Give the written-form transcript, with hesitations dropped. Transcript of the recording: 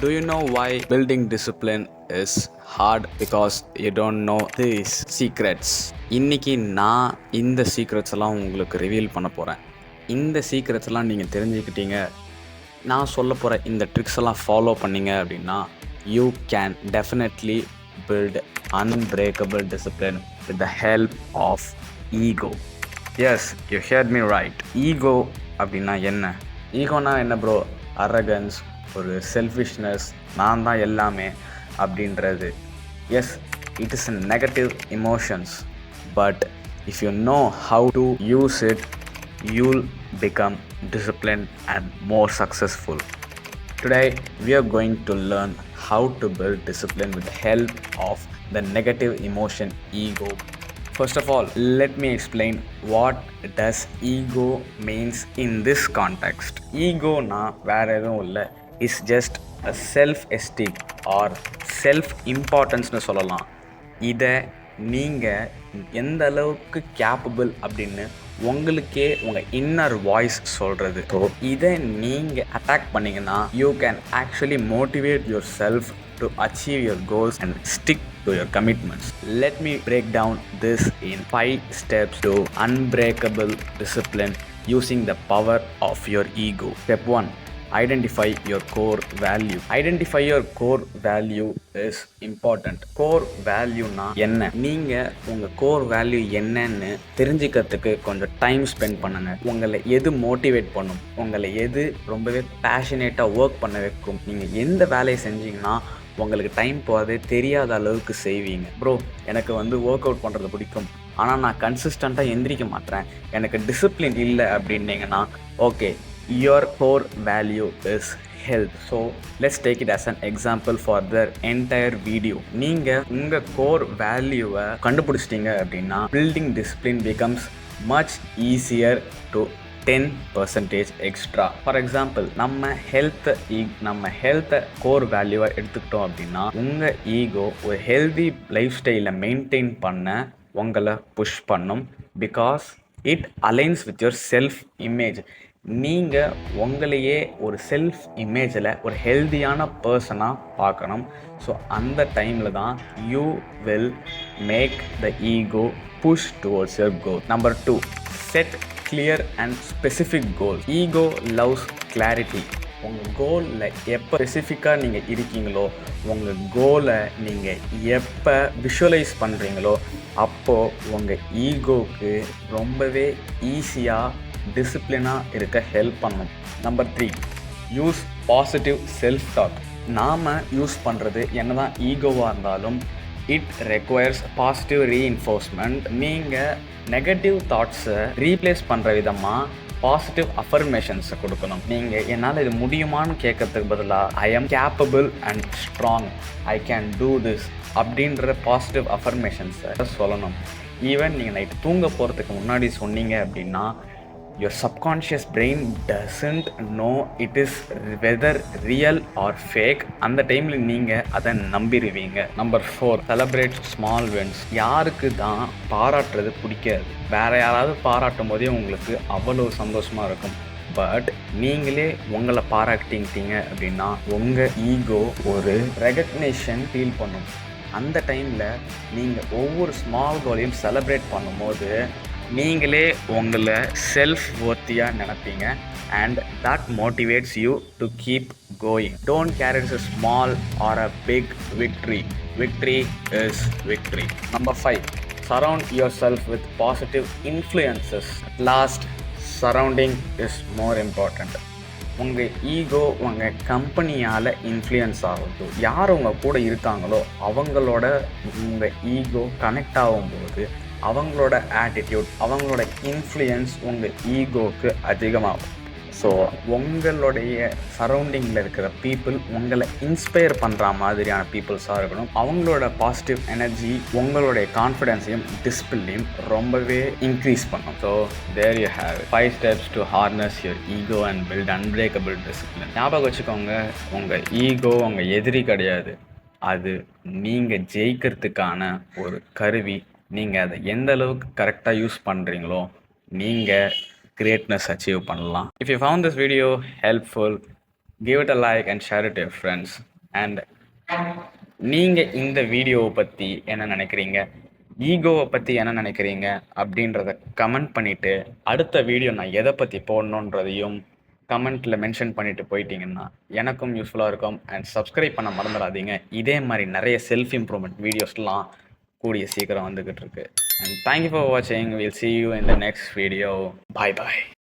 Do you know why building discipline is hard? Because you don't know these secrets. இன்னைக்கு நான் இந்த secrets எல்லாம் உங்களுக்கு ரிவீல் பண்ண போகிறேன். இந்த சீக்ரெட்ஸ் எல்லாம் நீங்கள் தெரிஞ்சுக்கிட்டீங்க, நான் சொல்ல போகிற இந்த ட்ரிக்ஸ் எல்லாம் ஃபாலோ பண்ணீங்க அப்படின்னா you can definitely build unbreakable discipline with the help of ego. Yes, you heard me right. Ego அப்படின்னா என்ன? ஈகோனா என்ன ப்ரோ? அரகன்ஸ், ஒரு செல்ஃபிஷ்னஸ், நான் தான் எல்லாமே அப்படின்றது. Yes, it is a negative emotions, but if you know how to use it, you'll become disciplined and more successful. Today we are going to learn how to build discipline with the help of the negative emotion ego. First of all, let me explain what does ego means in this context. Ego na வேற எதுவும் இல்லை, is just a self esteem or self importance னு சொல்லலாம். இதை நீங்கள் எந்த அளவுக்கு capable அப்படின்னு உங்களுக்கே உங்கள் இன்னர் வாய்ஸ் சொல்கிறது. ஸோ இதை நீங்கள் அட்டாக் பண்ணிங்கன்னா you can actually motivate your self to achieve your goals and stick to your commitments. Let me break down this in 5 steps to unbreakable discipline using the power of your ego. Step 1. Identify your core value. Identify your core value is important. Core value na என்ன? நீங்கள் உங்கள் core value என்னன்னு தெரிஞ்சுக்கிறதுக்கு கொஞ்சம் time spend பண்ணுங்க. உங்களை எது motivate பண்ணும், உங்களை எது ரொம்பவே பேஷனேட்டாக ஒர்க் பண்ண வைக்கும், நீங்கள் எந்த வேலையை செஞ்சீங்கன்னா உங்களுக்கு டைம் போகாதே தெரியாத அளவுக்கு செய்வீங்க. ப்ரோ, எனக்கு ஒர்க் அவுட் பண்ணுறது பிடிக்கும், ஆனால் நான் கன்சிஸ்டண்ட்டாக எந்திரிக்க மாட்டேன், எனக்கு டிசிப்ளின் இல்லை அப்படின்னீங்கன்னா okay, your core value is health. So let's take it as an example for the entire video. நீங்கள் உங்கள் கோர் வேல்யூவை கண்டுபிடிச்சிட்டிங்க அப்படின்னா building discipline becomes much easier to 10% extra. For example, நம்ம ஹெல்த்தை கோர் வேல்யூவை எடுத்துக்கிட்டோம் அப்படின்னா உங்கள் ஈகோ ஒரு ஹெல்தி லைஃப் ஸ்டைலை மெயின்டைன் பண்ண உங்களை புஷ் பண்ணும். Because it alliance with your self image. நீங்கள் உங்களையே ஒரு செல்ஃப் இமேஜில் ஒரு ஹெல்தியான பர்சனாக பார்க்கணும். ஸோ அந்த டைமில் தான் you will make the ego push towards your goal. Number 2, set clear and specific goal. Ego loves clarity. உங்கள் கோலில் எப்போ ஸ்பெசிஃபிக்காக நீங்கள் இருக்கீங்களோ, உங்கள் கோலை நீங்கள் எப்போ விஷுவலைஸ் பண்ணுறீங்களோ, அப்போது உங்கள் ஈகோவுக்கு ரொம்பவே ஈஸியாக டிசிப்ளினாக இருக்க ஹெல்ப் பண்ணும். Number 3, use positive self talk. நாம் யூஸ் பண்ணுறது என்ன தான் ஈகோவாக இருந்தாலும் இட் ரெக்வயர்ஸ் பாசிட்டிவ் ரீஇன்ஃபோர்ஸ்மெண்ட். நீங்கள் நெகட்டிவ் தாட்ஸை ரீப்ளேஸ் பண்ணுற விதமாக பாசிட்டிவ் அஃபர்மேஷன்ஸை கொடுக்கணும். நீங்கள் என்னால் இது முடியுமான்னு கேட்கறதுக்கு பதிலாக I am capable and strong, I can do this அப்படின்ற பாசிட்டிவ் அஃபர்மேஷன்ஸை சொல்லணும். ஈவன் நீங்கள் நைட்டு தூங்க போகிறதுக்கு முன்னாடி சொன்னீங்க அப்படின்னா your subconscious brain doesn't know it is whether real or fake. அந்த டைமில் நீங்கள் அதை நம்பிடுவீங்க. Number 4, celebrate small wins. யாருக்கு தான் பாராட்டுறது பிடிக்காது? வேறு யாராவது பாராட்டும் போதே உங்களுக்கு அவ்வளோ சந்தோஷமாக இருக்கும். பட் நீங்களே உங்களை பாராட்டிட்டீங்க அப்படின்னா உங்கள் ஈகோ ஒரு ரெகக்னேஷன் ஃபீல் பண்ணும். அந்த டைமில் நீங்கள் ஒவ்வொரு ஸ்மால் கோலையும் செலிப்ரேட் பண்ணும்போது நீங்களே உங்களை செல்ஃப் ஒர்த்தியாக நினைப்பீங்க. And that motivates you to keep going. Don't care it's a small or a big victory. Victory is victory. Number 5, surround yourself with positive influences. At last, surrounding is more important. உங்கள் ego உங்கள் கம்பெனியால் influence ஆகும். யார் உங்கள் கூட இருக்காங்களோ அவங்களோட உங்கள் ego connect ஆகும்போது அவங்களோட ஆட்டிடியூட், அவங்களோட இன்ஃப்ளூயன்ஸ் உங்கள் ஈகோவுக்கு அதிகமாகும். ஸோ உங்களுடைய சரௌண்டிங்கில் இருக்கிற பீப்புள் உங்களை இன்ஸ்பயர் பண்ணுற மாதிரியான பீப்புள்ஸாக இருக்கணும். அவங்களோட பாசிட்டிவ் எனர்ஜி உங்களுடைய கான்ஃபிடென்ஸையும் டிசிப்ளினையும் ரொம்பவே இன்க்ரீஸ் பண்ணும். So there you have 5 steps to harness your ego and build unbreakable discipline. ஞாபகம் வச்சுக்கோங்க, உங்கள் ஈகோ உங்கள் எதிரி கிடையாது, அது நீங்கள் ஜெயிக்கிறதுக்கான ஒரு கருவி. நீங்கள் அதை எந்த அளவுக்கு கரெக்டாக யூஸ் பண்ணுறீங்களோ நீங்கள் greatness achieve பண்ணலாம். If you found this video helpful, give it a like and share it to your friends. And நீங்கள் இந்த வீடியோவை பற்றி என்ன நினைக்கிறீங்க, ஈகோவை பற்றி என்ன நினைக்கிறீங்க அப்படின்றத கமெண்ட் பண்ணிவிட்டு, அடுத்த வீடியோ நான் எதை பற்றி போடணுன்றதையும் கமெண்ட்டில் மென்ஷன் பண்ணிட்டு போயிட்டீங்கன்னா எனக்கும் யூஸ்ஃபுல்லாக இருக்கும். அண்ட் சப்ஸ்கிரைப் பண்ண மறந்துடாதீங்க. இதே மாதிரி நிறைய செல்ஃப் இம்ப்ரூவ்மெண்ட் வீடியோஸ்லாம் கூடிய சீக்கிரம் வந்துக்கிட்டு இருக்கு. அண்ட் தேங்க்யூ ஃபார் வாட்சிங். Will see you in the next video. Bye bye.